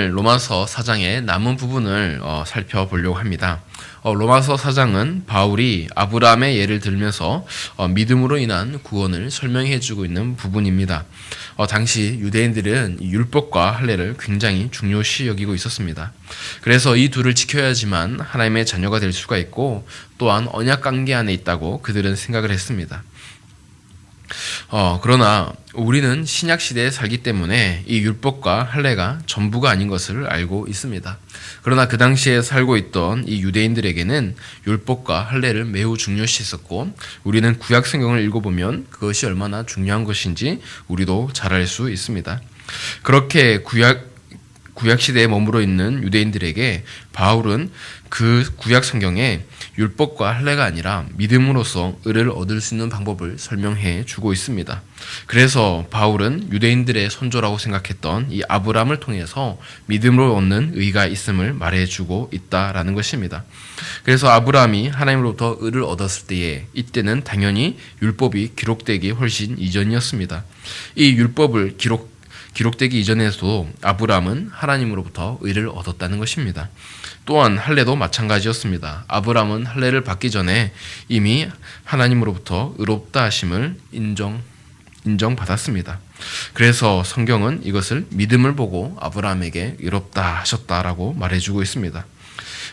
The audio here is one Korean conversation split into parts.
로마서 4장의 남은 부분을 살펴보려고 합니다. 로마서 4장은 바울이 아브라함의 예를 들면서 믿음으로 인한 구원을 설명해주고 있는 부분입니다. 당시 유대인들은 율법과 할례를 굉장히 중요시 여기고 있었습니다. 그래서 이 둘을 지켜야지만 하나님의 자녀가 될 수가 있고 또한 언약 관계 안에 있다고 그들은 생각을 했습니다. 그러나 우리는 신약 시대에 살기 때문에 이 율법과 할례가 전부가 아닌 것을 알고 있습니다. 그러나 그 당시에 살고 있던 이 유대인들에게는 율법과 할례를 매우 중요시했었고 우리는 구약 성경을 읽어보면 그것이 얼마나 중요한 것인지 우리도 잘 알 수 있습니다. 그렇게 구약 시대에 머물러 있는 유대인들에게 바울은 그 구약 성경에 율법과 할례가 아니라 믿음으로써 의를 얻을 수 있는 방법을 설명해 주고 있습니다. 그래서 바울은 유대인들의 선조라고 생각했던 이 아브라함을 통해서 믿음으로 얻는 의가 있음을 말해 주고 있다라는 것입니다. 그래서 아브라함이 하나님으로부터 의를 얻었을 때에 이때는 당연히 율법이 기록되기 훨씬 이전이었습니다. 이 율법을 기록되기 이전에도 아브라함은 하나님으로부터 의를 얻었다는 것입니다. 또한 할례도 마찬가지였습니다. 아브라함은 할례를 받기 전에 이미 하나님으로부터 의롭다 하심을 인정받았습니다. 그래서 성경은 이것을 믿음을 보고 아브라함에게 의롭다 하셨다라고 말해주고 있습니다.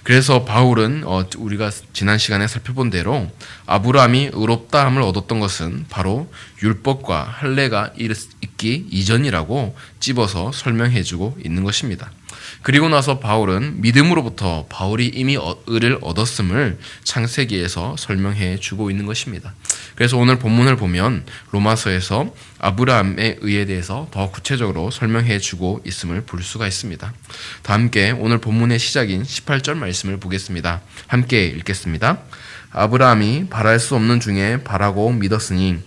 그래서 바울은 우리가 지난 시간에 살펴본 대로 아브라함이 의롭다함을 얻었던 것은 바로 율법과 할례가 있기 이전이라고 찝어서 설명해주고 있는 것입니다. 그리고 나서 바울은 믿음으로부터 바울이 이미 의를 얻었음을 창세기에서 설명해 주고 있는 것입니다. 그래서 오늘 본문을 보면 로마서에서 아브라함의 의에 대해서 더 구체적으로 설명해 주고 있음을 볼 수가 있습니다. 다 함께 오늘 본문의 시작인 18절 말씀을 보겠습니다. 함께 읽겠습니다. 아브라함이 바랄 수 없는 중에 바라고 믿었으니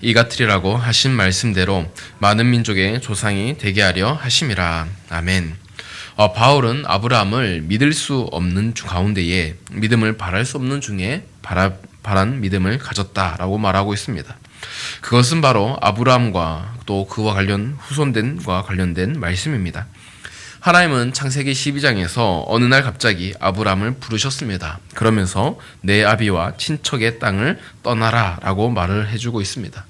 이같으리라고 하신 말씀대로 많은 민족의 조상이 되게 하려 하심이라. 아멘. 바울은 아브라함을 믿을 수 없는 가운데에 믿음을 바랄 수 없는 중에 바란 믿음을 가졌다라고 말하고 있습니다. 그것은 바로 아브라함과 또 그와 후손된과 관련된 말씀입니다. 하나님은 창세기 12장에서 어느 날 갑자기 아브라함을 부르셨습니다. 그러면서 내 아비와 친척의 땅을 떠나라 라고 말을 해주고 있습니다.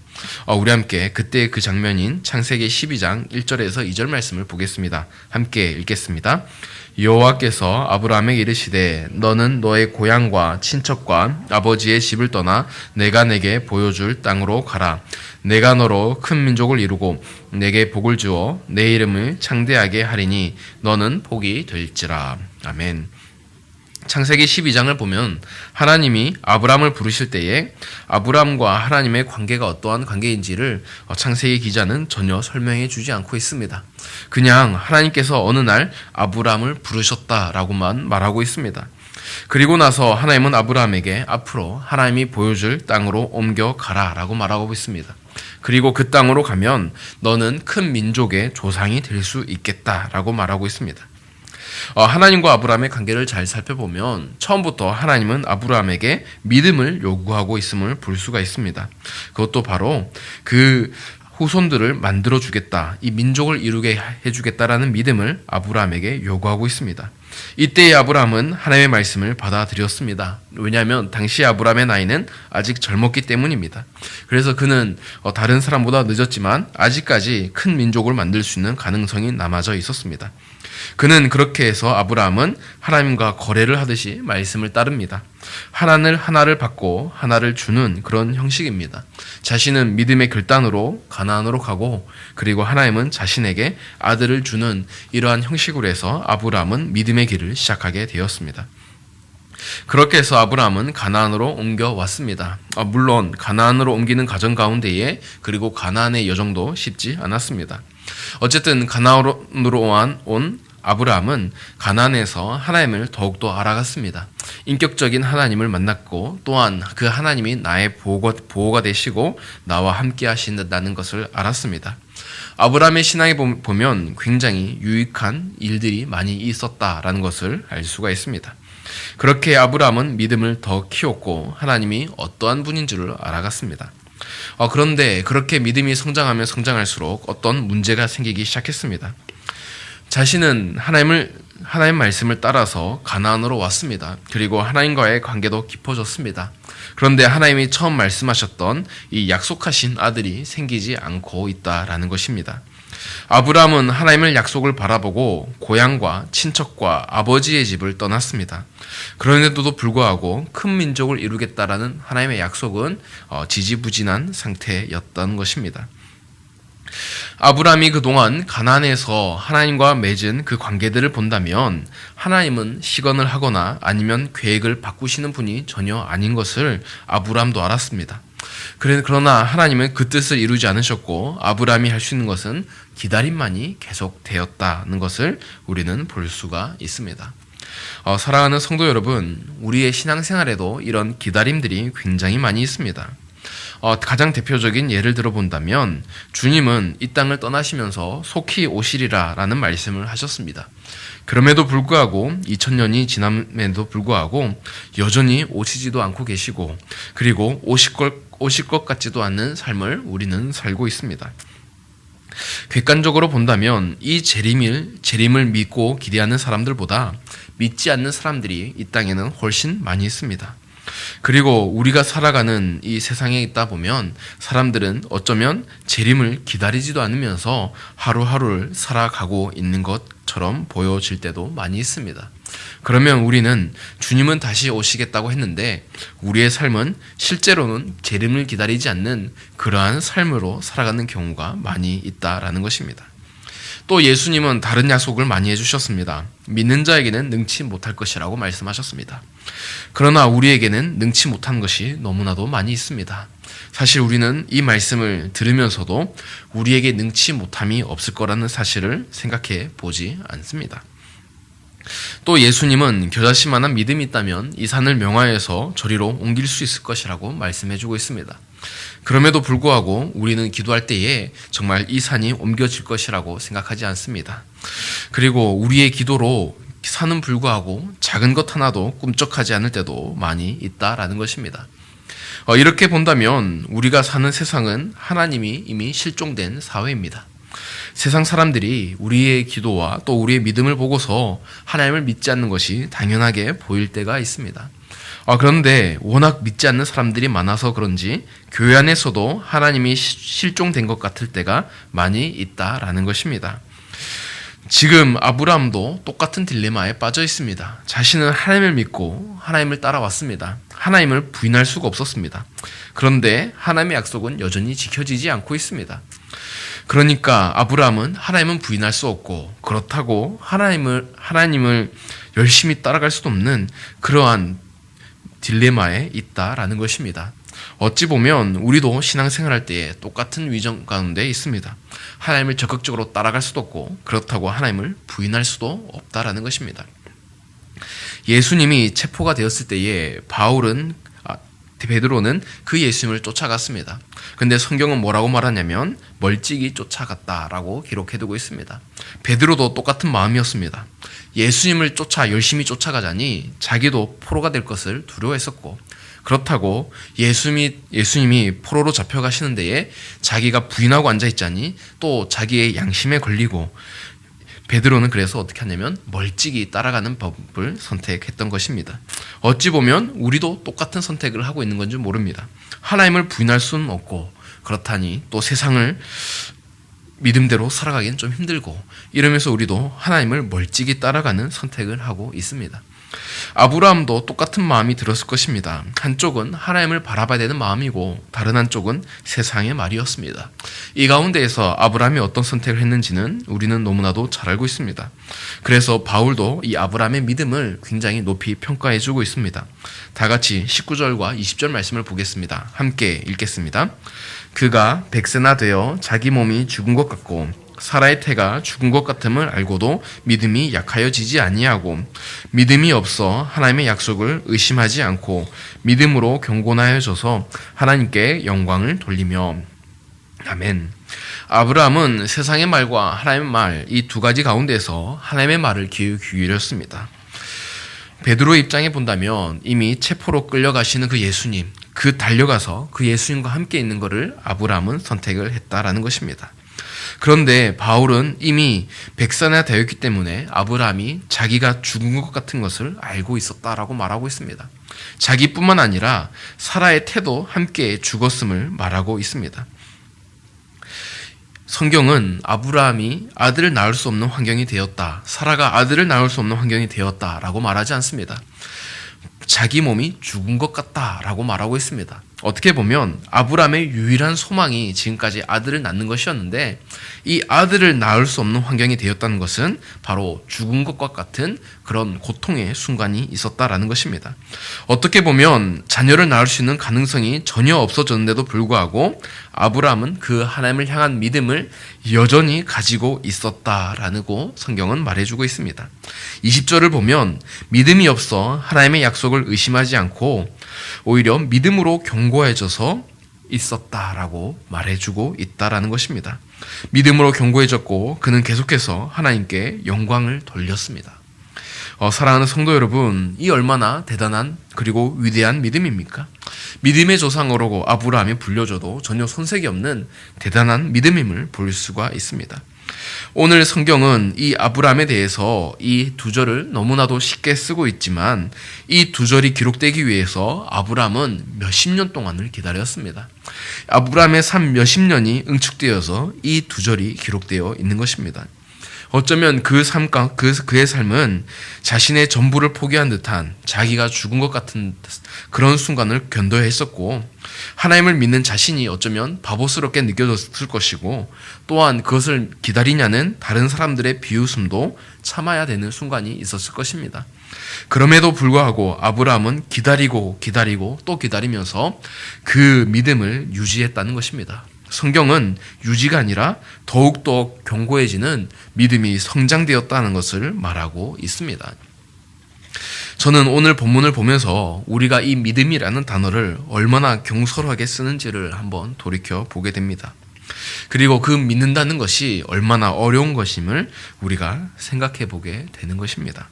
우리 함께 그때 그 장면인 창세기 12장 1절에서 2절 말씀을 보겠습니다. 함께 읽겠습니다. 여호와께서 아브라함에게 이르시되 너는 너의 고향과 친척과 아버지의 집을 떠나 내가 내게 보여줄 땅으로 가라. 내가 너로 큰 민족을 이루고 내게 복을 주어 내 이름을 창대하게 하리니 너는 복이 될지라. 아멘. 창세기 12장을 보면 하나님이 아브라함을 부르실 때에 아브라함과 하나님의 관계가 어떠한 관계인지를 창세기 기자는 전혀 설명해 주지 않고 있습니다. 그냥 하나님께서 어느 날 아브라함을 부르셨다라고만 말하고 있습니다. 그리고 나서 하나님은 아브라함에게 앞으로 하나님이 보여줄 땅으로 옮겨가라 라고 말하고 있습니다. 그리고 그 땅으로 가면 너는 큰 민족의 조상이 될 수 있겠다라고 말하고 있습니다. 하나님과 아브라함의 관계를 잘 살펴보면 처음부터 하나님은 아브라함에게 믿음을 요구하고 있음을 볼 수가 있습니다. 그것도 바로 그 후손들을 만들어주겠다, 이 민족을 이루게 해주겠다라는 믿음을 아브라함에게 요구하고 있습니다. 이때의 아브라함은 하나님의 말씀을 받아들였습니다. 왜냐하면 당시 아브라함의 나이는 아직 젊었기 때문입니다. 그래서 그는 다른 사람보다 늦었지만 아직까지 큰 민족을 만들 수 있는 가능성이 남아져 있었습니다. 그는 그렇게 해서 아브라함은 하나님과 거래를 하듯이 말씀을 따릅니다. 하나를 받고 하나를 주는 그런 형식입니다. 자신은 믿음의 결단으로 가나안으로 가고 그리고 하나님은 자신에게 아들을 주는 이러한 형식으로 해서 아브라함은 믿음의 길을 시작하게 되었습니다. 그렇게 해서 아브라함은 가나안으로 옮겨왔습니다. 물론 가나안으로 옮기는 과정 가운데에 그리고 가나안의 여정도 쉽지 않았습니다. 어쨌든 가나안으로 온 아브라함은 가나안에서 하나님을 더욱더 알아갔습니다. 인격적인 하나님을 만났고 또한 그 하나님이 나의 보호가 되시고 나와 함께 하신다는 것을 알았습니다. 아브라함의 신앙에 보면 굉장히 유익한 일들이 많이 있었다라는 것을 알 수가 있습니다. 그렇게 아브라함은 믿음을 더 키웠고 하나님이 어떠한 분인 줄을 알아갔습니다. 그런데 그렇게 믿음이 성장하면 성장할수록 어떤 문제가 생기기 시작했습니다. 자신은 하나님 말씀을 따라서 가나안으로 왔습니다. 그리고 하나님과의 관계도 깊어졌습니다. 그런데 하나님이 처음 말씀하셨던 이 약속하신 아들이 생기지 않고 있다라는 것입니다. 아브라함은 하나님의 약속을 바라보고 고향과 친척과 아버지의 집을 떠났습니다. 그런데도 불구하고 큰 민족을 이루겠다라는 하나님의 약속은 지지부진한 상태였던 것입니다. 아브라함이 그동안 가나안에서 하나님과 맺은 그 관계들을 본다면 하나님은 시건을 하거나 아니면 계획을 바꾸시는 분이 전혀 아닌 것을 아브라함도 알았습니다. 그러나 하나님은 그 뜻을 이루지 않으셨고 아브라함이 할 수 있는 것은 기다림만이 계속되었다는 것을 우리는 볼 수가 있습니다. 사랑하는 성도 여러분, 우리의 신앙생활에도 이런 기다림들이 굉장히 많이 있습니다. 가장 대표적인 예를 들어본다면 주님은 이 땅을 떠나시면서 속히 오시리라 라는 말씀을 하셨습니다. 그럼에도 불구하고 2000년이 지남에도 불구하고 여전히 오시지도 않고 계시고 그리고 오실 것 같지도 않는 삶을 우리는 살고 있습니다. 객관적으로 본다면 이 재림을 믿고 기대하는 사람들보다 믿지 않는 사람들이 이 땅에는 훨씬 많이 있습니다. 그리고 우리가 살아가는 이 세상에 있다 보면 사람들은 어쩌면 재림을 기다리지도 않으면서 하루하루를 살아가고 있는 것처럼 보여질 때도 많이 있습니다. 그러면 우리는 주님은 다시 오시겠다고 했는데 우리의 삶은 실제로는 재림을 기다리지 않는 그러한 삶으로 살아가는 경우가 많이 있다라는 것입니다. 또 예수님은 다른 약속을 많이 해주셨습니다. 믿는 자에게는 능치 못할 것이라고 말씀하셨습니다. 그러나 우리에게는 능치 못한 것이 너무나도 많이 있습니다. 사실 우리는 이 말씀을 들으면서도 우리에게 능치 못함이 없을 거라는 사실을 생각해 보지 않습니다. 또 예수님은 겨자씨만한 믿음이 있다면 이 산을 명하여서 저리로 옮길 수 있을 것이라고 말씀해주고 있습니다. 그럼에도 불구하고 우리는 기도할 때에 정말 이 산이 옮겨질 것이라고 생각하지 않습니다. 그리고 우리의 기도로 산은 불구하고 작은 것 하나도 꿈쩍하지 않을 때도 많이 있다라는 것입니다. 이렇게 본다면 우리가 사는 세상은 하나님이 이미 실종된 사회입니다. 세상 사람들이 우리의 기도와 또 우리의 믿음을 보고서 하나님을 믿지 않는 것이 당연하게 보일 때가 있습니다. 그런데 워낙 믿지 않는 사람들이 많아서 그런지 교회 안에서도 하나님이 실종된 것 같을 때가 많이 있다라는 것입니다. 지금 아브라함도 똑같은 딜레마에 빠져 있습니다. 자신은 하나님을 믿고 하나님을 따라왔습니다. 하나님을 부인할 수가 없었습니다. 그런데 하나님의 약속은 여전히 지켜지지 않고 있습니다. 그러니까 아브라함은 하나님은 부인할 수 없고 그렇다고 하나님을 열심히 따라갈 수도 없는 그러한 딜레마에 있다라는 것입니다. 어찌 보면 우리도 신앙생활할 때에 똑같은 위정 가운데 있습니다. 하나님을 적극적으로 따라갈 수도 없고 그렇다고 하나님을 부인할 수도 없다라는 것입니다. 예수님이 체포가 되었을 때에 베드로는 그 예수님을 쫓아갔습니다. 근데 성경은 뭐라고 말하냐면 멀찍이 쫓아갔다라고 기록해두고 있습니다. 베드로도 똑같은 마음이었습니다. 예수님을 열심히 쫓아가자니 자기도 포로가 될 것을 두려워했었고 그렇다고 예수님이 포로로 잡혀가시는 데에 자기가 부인하고 앉아있자니 또 자기의 양심에 걸리고 베드로는 그래서 어떻게 하냐면 멀찍이 따라가는 법을 선택했던 것입니다. 어찌 보면 우리도 똑같은 선택을 하고 있는 건지 모릅니다. 하나님을 부인할 수는 없고 그렇다니 또 세상을 믿음대로 살아가기는 좀 힘들고 이러면서 우리도 하나님을 멀찍이 따라가는 선택을 하고 있습니다. 아브라함도 똑같은 마음이 들었을 것입니다. 한쪽은 하나님을 바라봐야 되는 마음이고 다른 한쪽은 세상의 말이었습니다. 이 가운데에서 아브라함이 어떤 선택을 했는지는 우리는 너무나도 잘 알고 있습니다. 그래서 바울도 이 아브라함의 믿음을 굉장히 높이 평가해주고 있습니다. 다 같이 19절과 20절 말씀을 보겠습니다. 함께 읽겠습니다. 그가 100세나 되어 자기 몸이 죽은 것 같고 사라의 태가 죽은 것 같음을 알고도 믿음이 약하여지지 아니하고 믿음이 없어 하나님의 약속을 의심하지 않고 믿음으로 경건하여져서 하나님께 영광을 돌리며 아멘. 아브라함은 세상의 말과 하나님의 말 이 두 가지 가운데서 하나님의 말을 기울였습니다. 베드로의 입장에 본다면 이미 체포로 끌려가시는 그 예수님, 달려가서 그 예수님과 함께 있는 것을 아브라함은 선택을 했다라는 것입니다. 그런데 바울은 이미 백살이나 되었기 때문에 아브라함이 자기가 죽은 것 같은 것을 알고 있었다라고 말하고 있습니다. 자기뿐만 아니라 사라의 태도 함께 죽었음을 말하고 있습니다. 성경은 아브라함이 아들을 낳을 수 없는 환경이 되었다, 사라가 아들을 낳을 수 없는 환경이 되었다라고 말하지 않습니다. 자기 몸이 죽은 것 같다라고 말하고 있습니다. 어떻게 보면 아브라함의 유일한 소망이 지금까지 아들을 낳는 것이었는데, 이 아들을 낳을 수 없는 환경이 되었다는 것은 바로 죽은 것과 같은 그런 고통의 순간이 있었다라는 것입니다. 어떻게 보면 자녀를 낳을 수 있는 가능성이 전혀 없어졌는데도 불구하고 아브라함은 그 하나님을 향한 믿음을 여전히 가지고 있었다라고 성경은 말해주고 있습니다. 20절을 보면 믿음이 없어 하나님의 약속을 의심하지 않고 오히려 믿음으로 견고해져서 있었다라고 말해주고 있다라는 것입니다. 믿음으로 견고해졌고 그는 계속해서 하나님께 영광을 돌렸습니다. 사랑하는 성도 여러분, 이 얼마나 대단한 그리고 위대한 믿음입니까? 믿음의 조상으로 아브라함이 불려져도 전혀 손색이 없는 대단한 믿음임을 볼 수가 있습니다. 오늘 성경은 이 아브라함에 대해서 이 두 절을 너무나도 쉽게 쓰고 있지만, 이 두 절이 기록되기 위해서 아브라함은 몇십 년 동안을 기다렸습니다. 아브라함의 삶 몇십 년이 응축되어서 이 두 절이 기록되어 있는 것입니다. 어쩌면 그의 삶은 자신의 전부를 포기한 듯한, 자기가 죽은 것 같은 그런 순간을 견뎌야 했었고, 하나님을 믿는 자신이 어쩌면 바보스럽게 느껴졌을 것이고, 또한 그것을 기다리냐는 다른 사람들의 비웃음도 참아야 되는 순간이 있었을 것입니다. 그럼에도 불구하고 아브라함은 기다리고 또 기다리면서 그 믿음을 유지했다는 것입니다. 성경은 유지가 아니라 더욱더 견고해지는 믿음이 성장되었다는 것을 말하고 있습니다. 저는 오늘 본문을 보면서 우리가 이 믿음이라는 단어를 얼마나 경솔하게 쓰는지를 한번 돌이켜 보게 됩니다. 그리고 그 믿는다는 것이 얼마나 어려운 것임을 우리가 생각해 보게 되는 것입니다.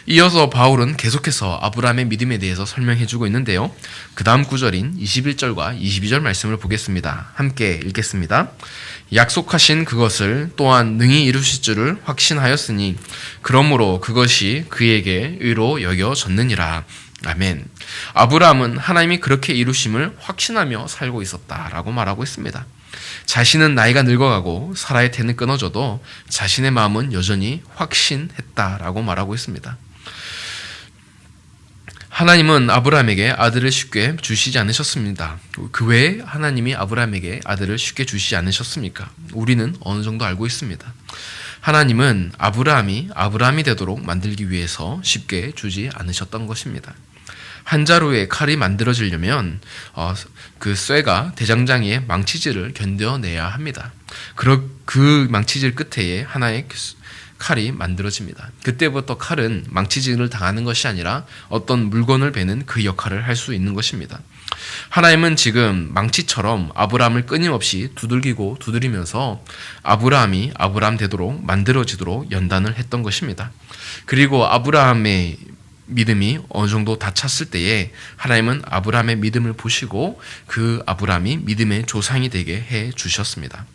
이어서 바울은 계속해서 아브라함의 믿음에 대해서 설명해 주고 있는데요. 그 다음 구절인 21절과 22절 말씀을 보겠습니다. 함께 읽겠습니다. 약속하신 그것을 또한 능히 이루실 줄을 확신하였으니 그러므로 그것이 그에게 의로 여겨졌느니라. 아멘. 아브라함은 하나님이 그렇게 이루심을 확신하며 살고 있었다라고 말하고 있습니다. 자신은 나이가 늙어가고 사라의 태는 끊어져도 자신의 마음은 여전히 확신했다라고 말하고 있습니다. 하나님은 아브라함에게 아들을 쉽게 주시지 않으셨습니다. 그 외에 하나님이 아브라함에게 아들을 쉽게 주시지 않으셨습니까? 우리는 어느 정도 알고 있습니다. 하나님은 아브라함이 되도록 만들기 위해서 쉽게 주지 않으셨던 것입니다. 한 자루의 칼이 만들어지려면 그 쇠가 대장장이의 망치질을 견뎌내야 합니다. 그 망치질 끝에 하나의 칼이 만들어집니다. 그때부터 칼은 망치질을 당하는 것이 아니라 어떤 물건을 베는 그 역할을 할 수 있는 것입니다. 하나님은 지금 망치처럼 아브라함을 끊임없이 두들기면서 아브라함이 아브라함 되도록 만들어지도록 연단을 했던 것입니다. 그리고 아브라함의 믿음이 어느 정도 다 찼을 때에 하나님은 아브라함의 믿음을 보시고 그 아브라함이 믿음의 조상이 되게 해 주셨습니다.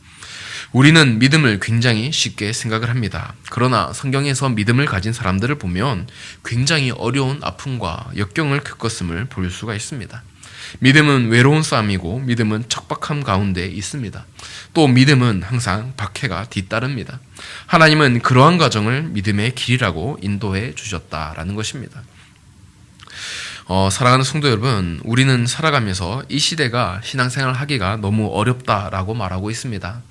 우리는 믿음을 굉장히 쉽게 생각을 합니다. 그러나 성경에서 믿음을 가진 사람들을 보면 굉장히 어려운 아픔과 역경을 겪었음을 볼 수가 있습니다. 믿음은 외로운 싸움이고 믿음은 척박함 가운데 있습니다. 또 믿음은 항상 박해가 뒤따릅니다. 하나님은 그러한 과정을 믿음의 길이라고 인도해 주셨다라는 것입니다. 사랑하는 성도 여러분, 우리는 살아가면서 이 시대가 신앙생활을 하기가 너무 어렵다라고 말하고 있습니다.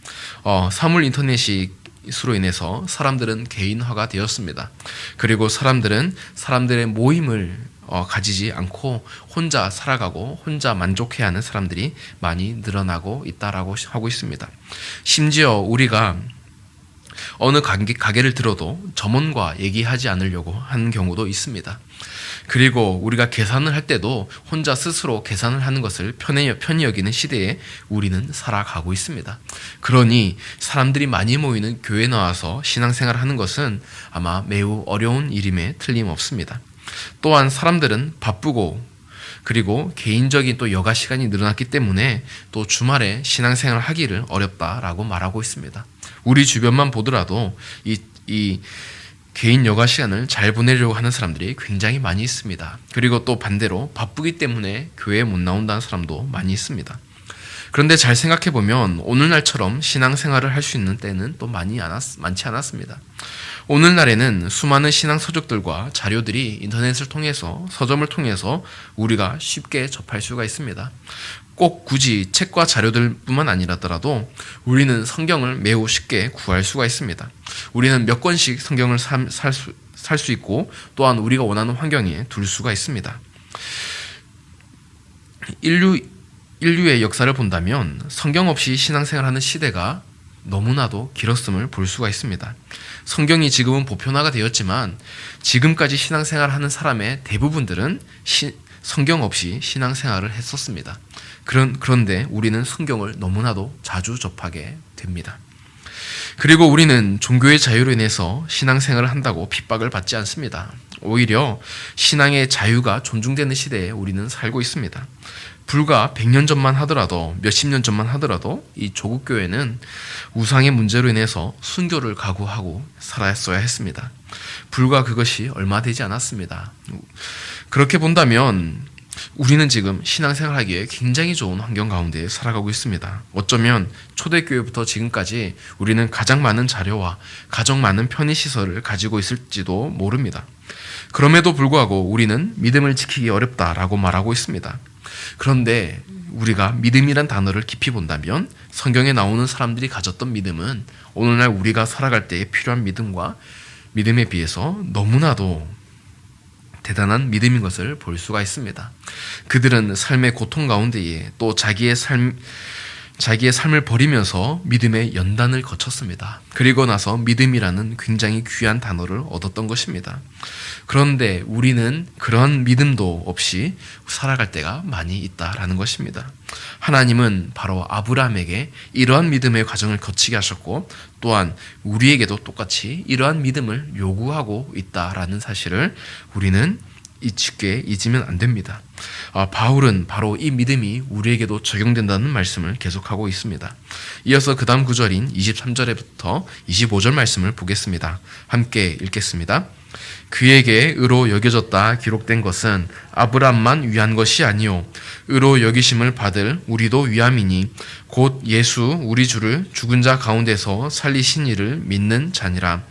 사물 인터넷이 수로 인해서 사람들은 개인화가 되었습니다. 그리고 사람들의 모임을 가지지 않고 혼자 살아가고 혼자 만족해야 하는 사람들이 많이 늘어나고 있다라고 하고 있습니다. 심지어 우리가 어느 가게를 들어도 점원과 얘기하지 않으려고 하는 경우도 있습니다. 그리고 우리가 계산을 할 때도 혼자 스스로 계산을 하는 것을 편히 여기는 시대에 우리는 살아가고 있습니다. 그러니 사람들이 많이 모이는 교회에 나와서 신앙생활을 하는 것은 아마 매우 어려운 일임에 틀림없습니다. 또한 사람들은 바쁘고 그리고 개인적인 또 여가 시간이 늘어났기 때문에 또 주말에 신앙생활을 하기를 어렵다라고 말하고 있습니다. 우리 주변만 보더라도 이 개인 여가 시간을 잘 보내려고 하는 사람들이 굉장히 많이 있습니다. 그리고 또 반대로 바쁘기 때문에 교회에 못 나온다는 사람도 많이 있습니다. 그런데 잘 생각해보면 오늘날처럼 신앙생활을 할 수 있는 때는 또 많지 않았습니다. 오늘날에는 수많은 신앙 서적들과 자료들이 인터넷을 통해서 서점을 통해서 우리가 쉽게 접할 수가 있습니다. 꼭 굳이 책과 자료들뿐만 아니라더라도 우리는 성경을 매우 쉽게 구할 수가 있습니다. 우리는 몇 권씩 성경을 살 수 있고 또한 우리가 원하는 환경에 둘 수가 있습니다. 인류의 역사를 본다면 성경 없이 신앙생활하는 시대가 너무나도 길었음을 볼 수가 있습니다. 성경이 지금은 보편화가 되었지만 지금까지 신앙생활하는 사람의 대부분들은 성경 없이 신앙생활을 했었습니다. 그런데 우리는 성경을 너무나도 자주 접하게 됩니다. 그리고 우리는 종교의 자유로 인해서 신앙생활을 한다고 핍박을 받지 않습니다. 오히려 신앙의 자유가 존중되는 시대에 우리는 살고 있습니다. 불과 100년 전만 하더라도 몇십 년 전만 하더라도 이 조국 교회는 우상의 문제로 인해서 순교를 각오하고 살았어야 했습니다. 불과 그것이 얼마 되지 않았습니다. 그렇게 본다면 우리는 지금 신앙생활하기에 굉장히 좋은 환경 가운데 살아가고 있습니다. 어쩌면 초대교회부터 지금까지 우리는 가장 많은 자료와 가장 많은 편의시설을 가지고 있을지도 모릅니다. 그럼에도 불구하고 우리는 믿음을 지키기 어렵다라고 말하고 있습니다. 그런데 우리가 믿음이란 단어를 깊이 본다면 성경에 나오는 사람들이 가졌던 믿음은 오늘날 우리가 살아갈 때에 필요한 믿음에 비해서 너무나도 대단한 믿음인 것을 볼 수가 있습니다. 그들은 삶의 고통 가운데에 또 자기의 삶을 버리면서 믿음의 연단을 거쳤습니다. 그리고 나서 믿음이라는 굉장히 귀한 단어를 얻었던 것입니다. 그런데 우리는 그러한 믿음도 없이 살아갈 때가 많이 있다라는 것입니다. 하나님은 바로 아브라함에게 이러한 믿음의 과정을 거치게 하셨고 또한 우리에게도 똑같이 이러한 믿음을 요구하고 있다라는 사실을 우리는 잊으면 안 됩니다. 바울은 바로 이 믿음이 우리에게도 적용된다는 말씀을 계속하고 있습니다. 이어서 그 다음 구절인 23절부터 25절 말씀을 보겠습니다. 함께 읽겠습니다. 그에게 의로 여겨졌다 기록된 것은 아브람만 위한 것이 아니요 의로 여기심을 받을 우리도 위함이니 곧 예수 우리 주를 죽은 자 가운데서 살리신 이를 믿는 자니라.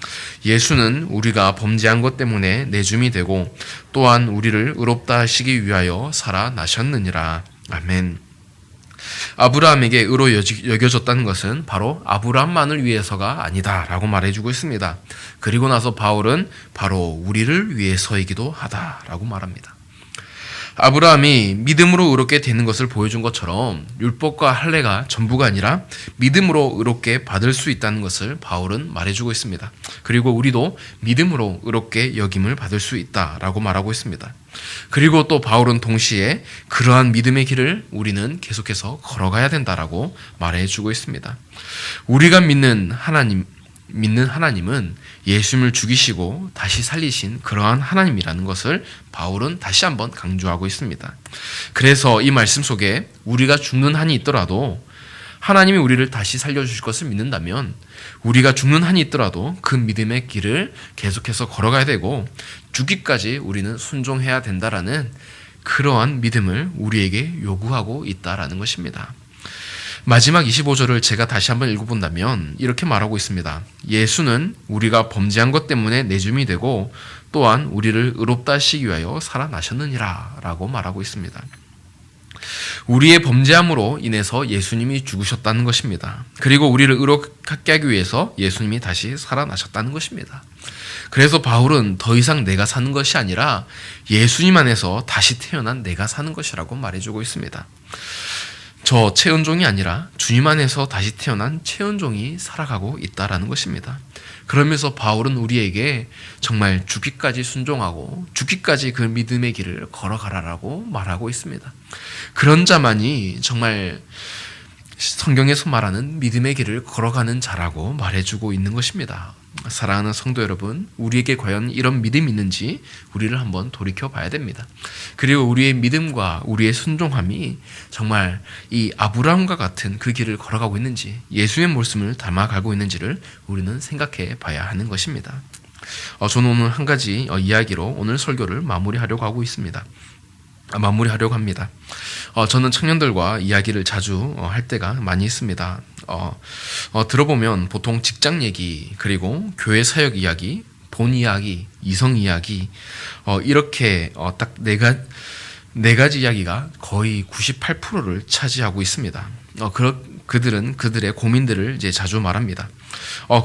예수는 우리가 범죄한 것 때문에 내줌이 되고 또한 우리를 의롭다 하시기 위하여 살아나셨느니라. 아멘. 아브라함에게 의로 여겨졌다는 것은 바로 아브라함만을 위해서가 아니다라고 말해주고 있습니다. 그리고 나서 바울은 바로 우리를 위해서이기도 하다라고 말합니다. 아브라함이 믿음으로 의롭게 되는 것을 보여준 것처럼 율법과 할례가 전부가 아니라 믿음으로 의롭게 받을 수 있다는 것을 바울은 말해주고 있습니다. 그리고 우리도 믿음으로 의롭게 여김을 받을 수 있다라고 말하고 있습니다. 그리고 또 바울은 동시에 그러한 믿음의 길을 우리는 계속해서 걸어가야 된다라고 말해주고 있습니다. 우리가 믿는 하나님은 예수님을 죽이시고 다시 살리신 그러한 하나님이라는 것을 바울은 다시 한번 강조하고 있습니다. 그래서 이 말씀 속에 우리가 죽는 한이 있더라도 하나님이 우리를 다시 살려주실 것을 믿는다면 우리가 죽는 한이 있더라도 그 믿음의 길을 계속해서 걸어가야 되고 죽기까지 우리는 순종해야 된다라는 그러한 믿음을 우리에게 요구하고 있다라는 것입니다. 마지막 25절을 제가 다시 한번 읽어본다면 이렇게 말하고 있습니다. 예수는 우리가 범죄한 것 때문에 내줌이 되고 또한 우리를 의롭다 하시기 위하여 살아나셨느니라 라고 말하고 있습니다. 우리의 범죄함으로 인해서 예수님이 죽으셨다는 것입니다. 그리고 우리를 의롭게 하기 위해서 예수님이 다시 살아나셨다는 것입니다. 그래서 바울은 더 이상 내가 사는 것이 아니라 예수님 안에서 다시 태어난 내가 사는 것이라고 말해주고 있습니다. 저 최은종이 아니라 주님 안에서 다시 태어난 최은종이 살아가고 있다라는 것입니다. 그러면서 바울은 우리에게 정말 죽기까지 순종하고 죽기까지 그 믿음의 길을 걸어가라라고 말하고 있습니다. 그런 자만이 정말 성경에서 말하는 믿음의 길을 걸어가는 자라고 말해주고 있는 것입니다. 사랑하는 성도 여러분, 우리에게 과연 이런 믿음이 있는지 우리를 한번 돌이켜 봐야 됩니다. 그리고 우리의 믿음과 우리의 순종함이 정말 이 아브라함과 같은 그 길을 걸어가고 있는지, 예수의 말씀을 담아가고 있는지를 우리는 생각해 봐야 하는 것입니다. 저는 오늘 한 가지 이야기로 오늘 설교를 마무리하려고 합니다. 저는 청년들과 이야기를 자주 할 때가 많이 있습니다. 들어보면 보통 직장 얘기, 그리고 교회 사역 이야기, 돈 이야기, 이성 이야기, 이렇게 딱 네 가지 이야기가 거의 98%를 차지하고 있습니다. 그들은 그들의 고민들을 이제 자주 말합니다.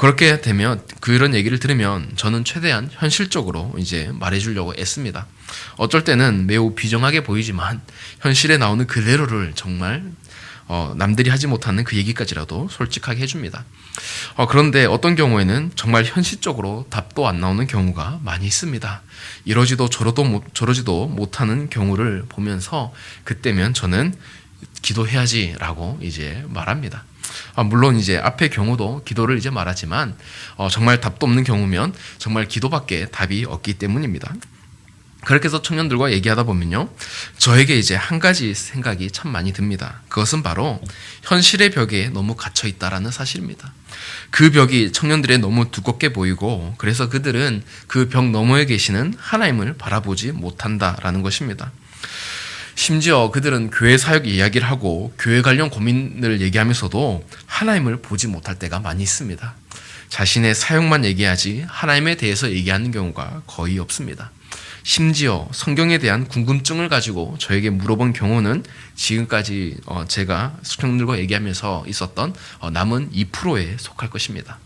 그렇게 되면, 그런 얘기를 들으면 저는 최대한 현실적으로 이제 말해주려고 애씁니다. 어쩔 때는 매우 비정하게 보이지만 현실에 나오는 그대로를 정말 남들이 하지 못하는 그 얘기까지라도 솔직하게 해줍니다. 그런데 어떤 경우에는 정말 현실적으로 답도 안 나오는 경우가 많이 있습니다. 이러지도 저러지도 못하는 경우를 보면서 그때면 저는 기도해야지라고 이제 말합니다. 물론 이제 앞의 경우도 기도를 이제 말하지만 정말 답도 없는 경우면 정말 기도밖에 답이 없기 때문입니다. 그렇게 해서 청년들과 얘기하다 보면요, 저에게 이제 한 가지 생각이 참 많이 듭니다. 그것은 바로 현실의 벽에 너무 갇혀 있다라는 사실입니다. 그 벽이 청년들에 너무 두껍게 보이고, 그래서 그들은 그 벽 너머에 계시는 하나님을 바라보지 못한다라는 것입니다. 심지어 그들은 교회 사역 이야기를 하고 교회 관련 고민을 얘기하면서도 하나님을 보지 못할 때가 많이 있습니다. 자신의 사역만 얘기하지 하나님에 대해서 얘기하는 경우가 거의 없습니다. 심지어 성경에 대한 궁금증을 가지고 저에게 물어본 경우는 지금까지 제가 청년들과 얘기하면서 있었던 남은 2%에 속할 것입니다.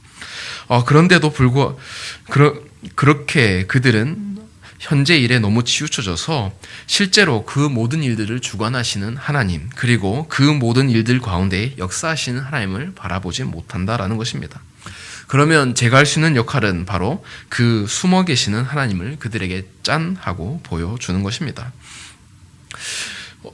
그런데도 불구하고 그렇게 그들은 현재 일에 너무 치우쳐져서 실제로 그 모든 일들을 주관하시는 하나님, 그리고 그 모든 일들 가운데 역사하시는 하나님을 바라보지 못한다라는 것입니다. 그러면 제가 할 수 있는 역할은 바로 그 숨어 계시는 하나님을 그들에게 짠 하고 보여주는 것입니다.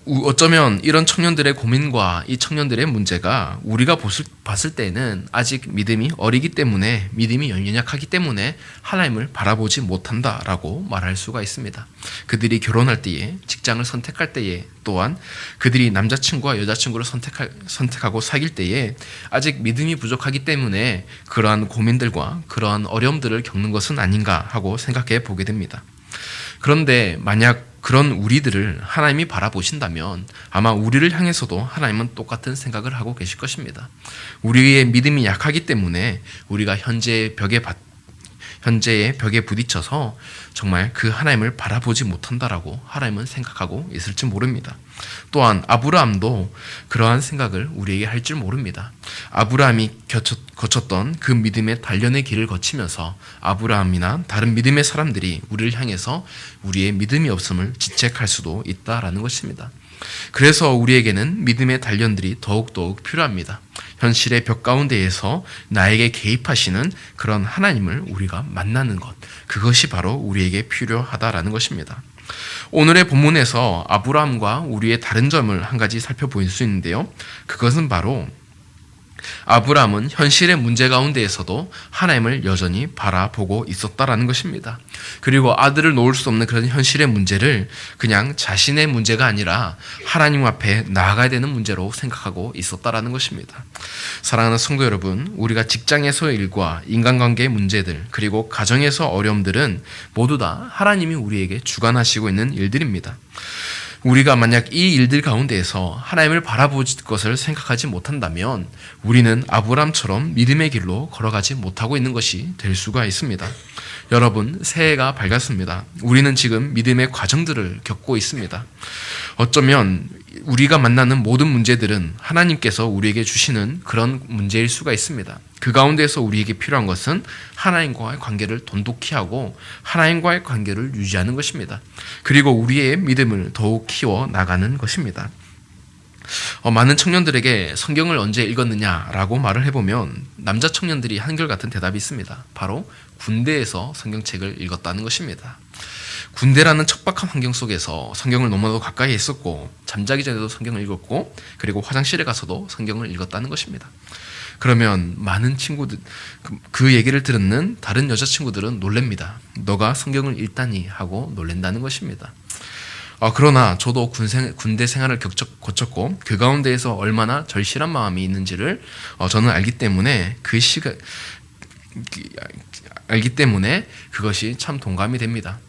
어쩌면 이런 청년들의 고민과 이 청년들의 문제가 우리가 봤을 때는 아직 믿음이 어리기 때문에, 믿음이 연약하기 때문에 하나님을 바라보지 못한다라고 말할 수가 있습니다. 그들이 결혼할 때에, 직장을 선택할 때에, 또한 그들이 남자친구와 여자친구를 선택하고 사귈 때에 아직 믿음이 부족하기 때문에 그러한 고민들과 그러한 어려움들을 겪는 것은 아닌가 하고 생각해 보게 됩니다. 그런데 만약 그런 우리들을 하나님이 바라보신다면 아마 우리를 향해서도 하나님은 똑같은 생각을 하고 계실 것입니다. 우리의 믿음이 약하기 때문에 우리가 현재의 벽에 부딪혀서 정말 그 하나님을 바라보지 못한다라고 하나님은 생각하고 있을지 모릅니다. 또한 아브라함도 그러한 생각을 우리에게 할 줄 모릅니다. 아브라함이 거쳤던 그 믿음의 단련의 길을 거치면서 아브라함이나 다른 믿음의 사람들이 우리를 향해서 우리의 믿음이 없음을 지적할 수도 있다라는 것입니다. 그래서 우리에게는 믿음의 단련들이 더욱더욱 필요합니다. 현실의 벽 가운데에서 나에게 개입하시는 그런 하나님을 우리가 만나는 것, 그것이 바로 우리에게 필요하다라는 것입니다. 오늘의 본문에서 아브라함과 우리의 다른 점을 한 가지 살펴볼 수 있는데요. 그것은 바로 아브라함은 현실의 문제 가운데에서도 하나님을 여전히 바라보고 있었다라는 것입니다. 그리고 아들을 놓을 수 없는 그런 현실의 문제를 그냥 자신의 문제가 아니라 하나님 앞에 나아가야 되는 문제로 생각하고 있었다라는 것입니다. 사랑하는 성도 여러분, 우리가 직장에서의 일과 인간관계의 문제들, 그리고 가정에서 어려움들은 모두 다 하나님이 우리에게 주관하시고 있는 일들입니다. 우리가 만약 이 일들 가운데에서 하나님을 바라볼 것을 생각하지 못한다면 우리는 아브라함처럼 믿음의 길로 걸어가지 못하고 있는 것이 될 수가 있습니다. 여러분, 새해가 밝았습니다. 우리는 지금 믿음의 과정들을 겪고 있습니다. 어쩌면 우리가 만나는 모든 문제들은 하나님께서 우리에게 주시는 그런 문제일 수가 있습니다. 그 가운데서 우리에게 필요한 것은 하나님과의 관계를 돈독히 하고 하나님과의 관계를 유지하는 것입니다. 그리고 우리의 믿음을 더욱 키워 나가는 것입니다. 많은 청년들에게 성경을 언제 읽었느냐라고 말을 해보면 남자 청년들이 한결같은 대답이 있습니다. 바로 군대에서 성경책을 읽었다는 것입니다. 군대라는 척박한 환경 속에서 성경을 너무나도 가까이 했었고 잠자기 전에도 성경을 읽었고 그리고 화장실에 가서도 성경을 읽었다는 것입니다. 그러면 많은 친구들 그 얘기를 듣는 다른 여자친구들은 놀랍니다. 너가 성경을 읽다니 하고 놀란다는 것입니다. 그러나 저도 군대 생활을 거쳤고 그 가운데에서 얼마나 절실한 마음이 있는지를 저는 알기 때문에 그것이 참 동감이 됩니다.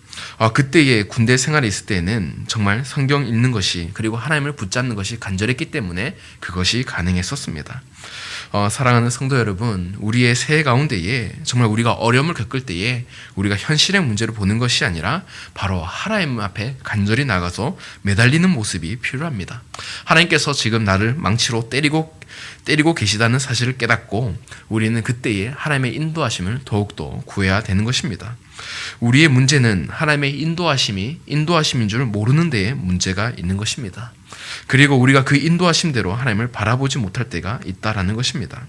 그때의 군대 생활에 있을 때는 정말 성경 읽는 것이 그리고 하나님을 붙잡는 것이 간절했기 때문에 그것이 가능했었습니다. 사랑하는 성도 여러분, 우리의 새해 가운데에 정말 우리가 어려움을 겪을 때에 우리가 현실의 문제를 보는 것이 아니라 바로 하나님 앞에 간절히 나가서 매달리는 모습이 필요합니다. 하나님께서 지금 나를 망치로 때리고 계시다는 사실을 깨닫고 우리는 그때에 하나님의 인도하심을 더욱더 구해야 되는 것입니다. 우리의 문제는 하나님의 인도하심인 줄 모르는 데에 문제가 있는 것입니다. 그리고 우리가 그 인도하심대로 하나님을 바라보지 못할 때가 있다라는 것입니다.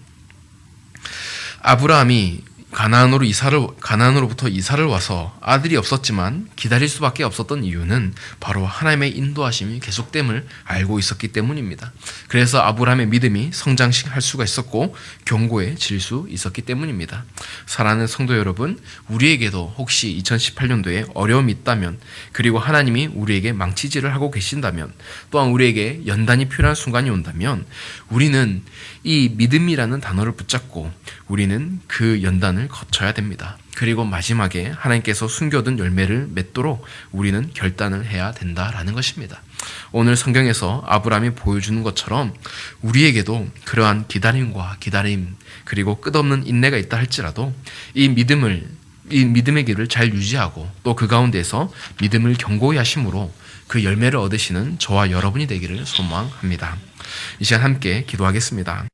아브라함이 가나안으로부터 이사를 와서 아들이 없었지만 기다릴 수밖에 없었던 이유는 바로 하나님의 인도하심이 계속됨을 알고 있었기 때문입니다. 그래서 아브라함의 믿음이 성장할 수가 있었고 견고해질 수 있었기 때문입니다. 사랑하는 성도 여러분, 우리에게도 혹시 2018년도에 어려움이 있다면 그리고 하나님이 우리에게 망치질을 하고 계신다면 또한 우리에게 연단이 필요한 순간이 온다면 우리는 이 믿음이라는 단어를 붙잡고 우리는 그 연단을 거쳐야 됩니다. 그리고 마지막에 하나님께서 숨겨둔 열매를 맺도록 우리는 결단을 해야 된다라는 것입니다. 오늘 성경에서 아브라함이 보여주는 것처럼 우리에게도 그러한 기다림 그리고 끝없는 인내가 있다 할지라도 이 믿음의 길을 잘 유지하고 또 그 가운데서 믿음을 견고히 하심으로 그 열매를 얻으시는 저와 여러분이 되기를 소망합니다. 이 시간 함께 기도하겠습니다.